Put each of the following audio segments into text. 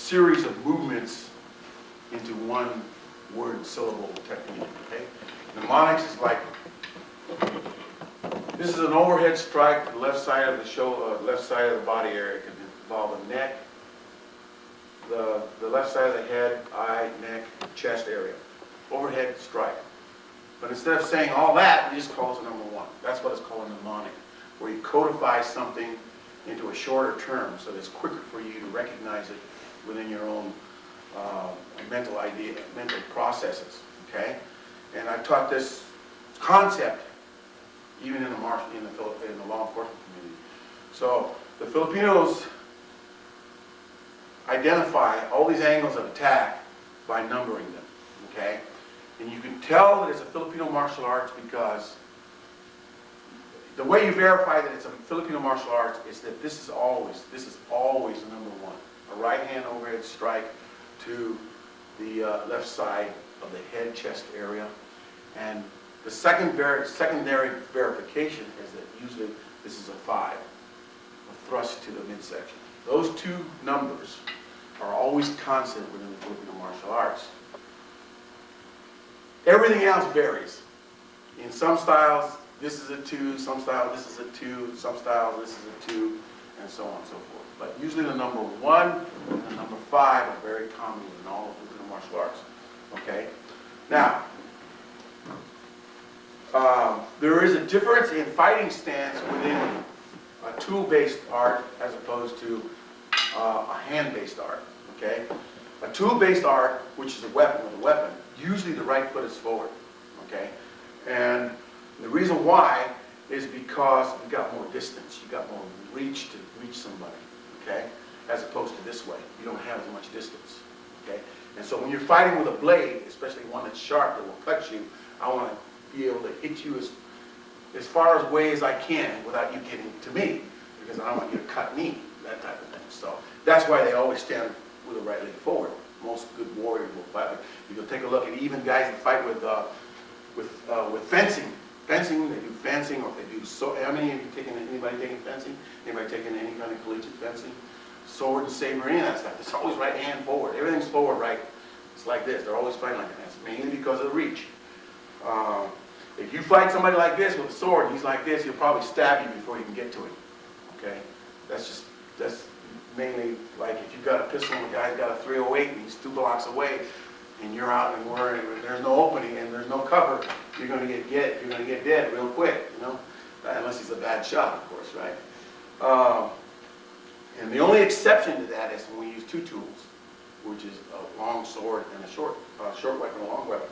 series of movements into one word syllable technique. Okay? Mnemonics is like, this is an overhead strike to the left side of the shoulder, left side of the body area. It can involve the neck, the left side of the head, eye, neck, chest area. Overhead strike. But instead of saying all that, we just call it a number one. That's what it's called a mnemonic, where you codify something into a shorter term so that it's quicker for you to recognize it within your own mental processes. Okay? And I taught this concept even in the law enforcement community. So the Filipinos identify all these angles of attack by numbering them. Okay? And you can tell that it's a Filipino martial arts because the way you verify that it's a Filipino martial arts is that this is always the number one. A right hand overhead strike to the left side of the head chest area. And the secondary verification is that usually this is a 5, a thrust to the midsection. Those two numbers are always constant within the Filipino martial arts. Everything else varies. In some styles, this is a 2, some styles this is a 2, some styles this is a 2, and so on and so forth. But usually the number 1 and the number 5 are very common in all of Filipino martial arts. Okay? Now, there is a difference in fighting stance within a tool-based art as opposed to a hand-based art. Okay? A tool-based art, which is a weapon with a weapon, usually the right foot is forward. Okay? And the reason why is because you got more distance, you got more reach to reach somebody. Okay? As opposed to this way, you don't have as much distance. Okay? And so when you're fighting with a blade, especially one that's sharp that will cut you, I want to be able to hit you as far away as I can without you getting to me, because I don't want you to cut me, that type of thing. So that's why they always stand with the right leg forward. Most good warriors will fight. You can take a look at even guys that fight with fencing. Fencing, they do fencing, or they do how many of you anybody taking fencing? Anybody taking any kind of collegiate fencing? Sword and saber, any of that stuff. It's always right hand forward. Everything's forward, right? It's like this. They're always fighting like that. That's mainly because of the reach. If you fight somebody like this with a sword, and he's like this, he'll probably stab you before you can get to him. Okay? That's mainly like if you've got a pistol and the guy's got a .308 and he's 2 blocks away, and you're out and there's no opening and there's no cover, you're going to get dead real quick, you know, unless he's a bad shot, of course, right? And the only exception to that is when we use 2 tools, which is a long sword and a short weapon, a long weapon.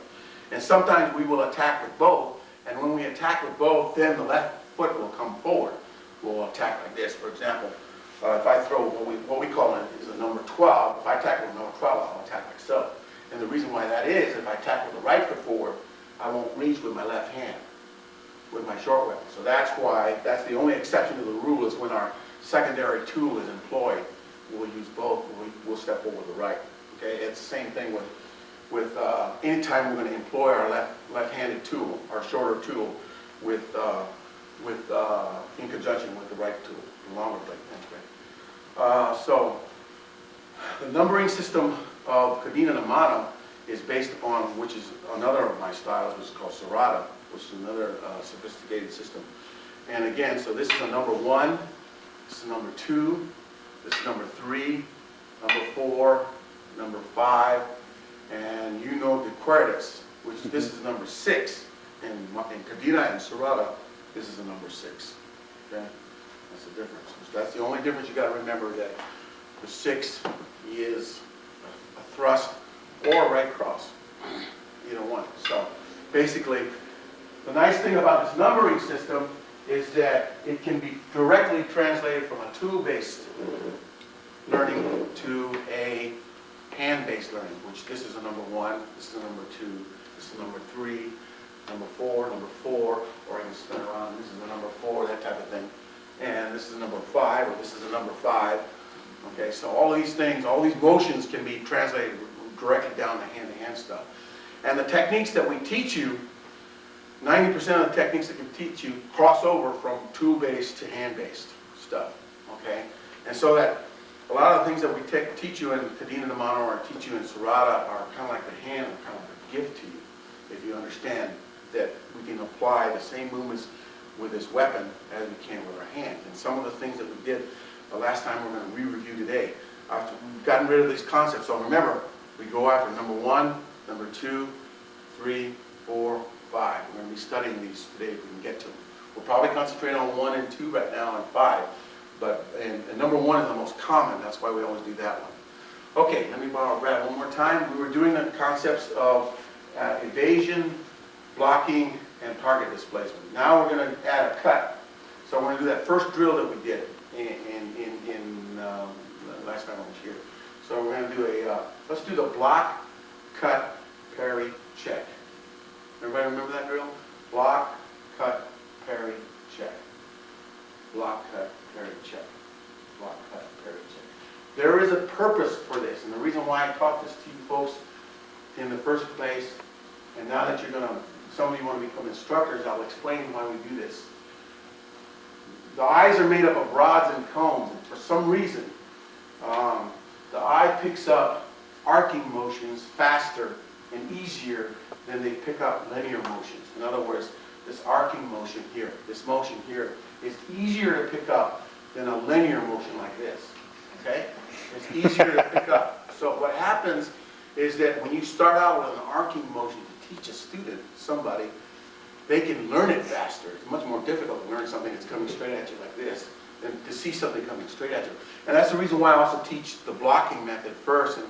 And sometimes we will attack with both, and when we attack with both, then the left foot will come forward. We'll attack like this. For example, if I throw what we call it is a number 12, if I attack with number 12, I'll attack like so. And the reason why that is, if I attack with the right foot forward, I won't reach with my left hand, with my short weapon. So that's the only exception to the rule is when our secondary tool is employed, we'll use both, we'll step over the right. Okay, it's the same thing with any time we're going to employ our left-handed tool, our shorter tool, in conjunction with the right tool, the longer blade. So the numbering system of Kadena De Mano is based upon, which is another of my styles, which is called Suro, which is another sophisticated system. And again, so this is a number 1, this is number 2, this is number 3, number 4, number 5, and you know the cuerdas, which this is number 6. In Kadena and Suro, this is a number 6. Okay, that's the difference. That's the only difference you got to remember, that the 6 is a thrust or a right cross, either one. So basically, the nice thing about this numbering system is that it can be directly translated from a tool-based learning to a hand-based learning, which this is a number 1, this is a number 2, this is number 3, number 4, or I can spin around, this is a number 4, that type of thing. And this is a number 5, or this is a number 5. Okay, so all these things, all these motions can be translated directly down to hand-to-hand stuff. And the techniques that we teach you, 90% of the techniques that we teach you cross over from tool-based to hand-based stuff. Okay, and so that a lot of the things that we teach you in Kadena De Mano or teach you in Surata are kind of like the hand, kind of like a gift to you, if you understand that we can apply the same movements with this weapon as we can with our hands. And some of the things that we did the last time we're going to re-review today. After we've gotten rid of these concepts. So remember, we go after number 1, number 2, 3, 4, 5. We're going to be studying these today if we can get to them. We'll probably concentrate on 1 and 2 right now and 5. But and number 1 is the most common. That's why we always do that one. Okay, let me borrow Brad one more time. We were doing the concepts of evasion, blocking, and target displacement. Now we're going to add a cut. So we're going to do that first drill that we did last time I was here. So we're going to do let's do the block, cut, parry, check. Everybody remember that drill? Block, cut, parry, check. Block, cut, parry, check. Block, cut, parry, check. There is a purpose for this, and the reason why I taught this to you folks in the first place, and now that some of you want to become instructors, I'll explain why we do this. The eyes are made up of rods and cones, and for some reason, the eye picks up arcing motions faster and easier than they pick up linear motions. In other words, this arcing motion here, this motion here, is easier to pick up than a linear motion like this. Okay? It's easier to pick up. So what happens is that when you start out with an arcing motion to teach a student, somebody, they can learn it faster. It's much more difficult to learn something that's coming straight at you like this than to see something coming straight at you. And that's the reason why I also teach the blocking method first. And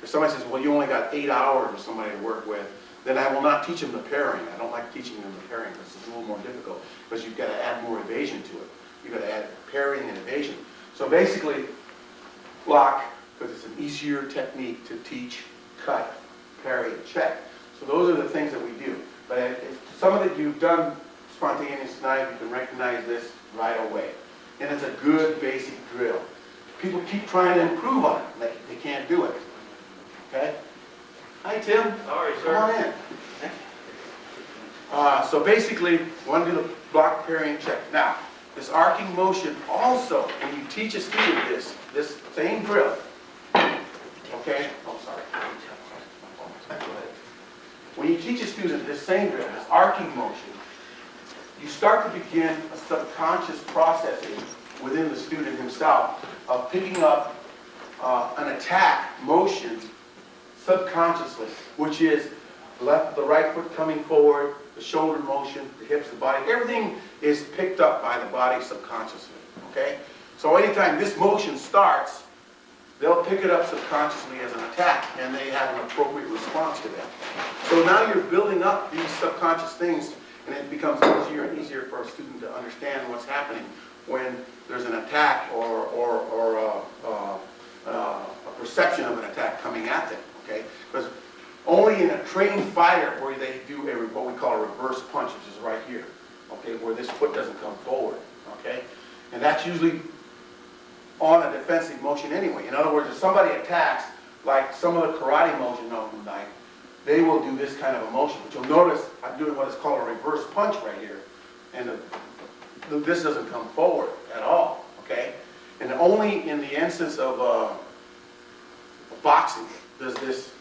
if somebody says, well, you only got 8 hours with somebody to work with, then I will not teach them the pairing. I don't like teaching them the pairing because it's a little more difficult because you've got to add more evasion to it. You've got to add pairing and evasion. So basically, block, because it's an easier technique to teach, cut, parry, and check. So those are the things that we do. But if some of it you've done spontaneous knife, you can recognize this right away. And it's a good basic drill. People keep trying to improve on it. They can't do it. Okay? Hi, Tim. Sorry, sir. Come on in. So basically, we want to do the block, parry, and check. Now, this arcing motion also, when you teach a student this same drill, okay? Oh, sorry. When you teach a student this same drill, this arcing motion, you start to begin a subconscious processing within the student himself of picking up an attack motion subconsciously, which is the right foot coming forward, the shoulder motion, the hips, the body. Everything is picked up by the body subconsciously, okay? So anytime this motion starts, they'll pick it up subconsciously as an attack, and they have an appropriate response to that. So now you're building up these subconscious things, and it becomes easier and easier for a student to understand what's happening when there's an attack or a perception of an attack coming at them, okay? Because only in a trained fighter where they do what we call a reverse punch, which is right here, okay, where this foot doesn't come forward, okay? And that's usually on a defensive motion anyway. In other words, if somebody attacks, like some of the karate motion of the knife, they will do this kind of a motion. But you'll notice I'm doing what is called a reverse punch right here, and this doesn't come forward at all, okay? And only in the instance of boxing does this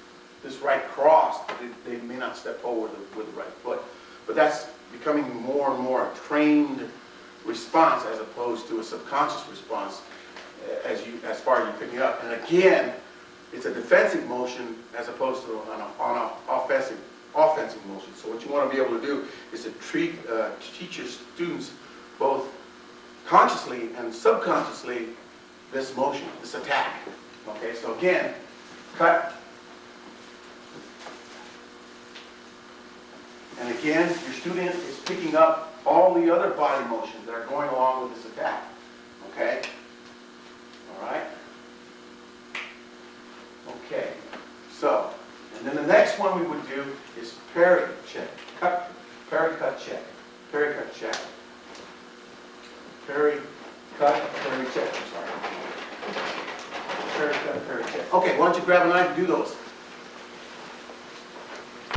right cross, they may not step forward with the right foot. But that's becoming more and more a trained response as opposed to a subconscious response as far as you picking up. And again, it's a defensive motion as opposed to an offensive motion. So what you want to be able to do is to teach your students both consciously and subconsciously this motion, this attack. Okay, so again, cut. And again, your student is picking up all the other body motions that are going along with this attack. Okay? All right? Okay. So, and then the next one we would do is parry, check. Cut, parry, cut, check. Parry, cut, check. Parry, cut, parry, check. I'm sorry. Parry, cut, parry, check. Okay, why don't you grab a knife and do those?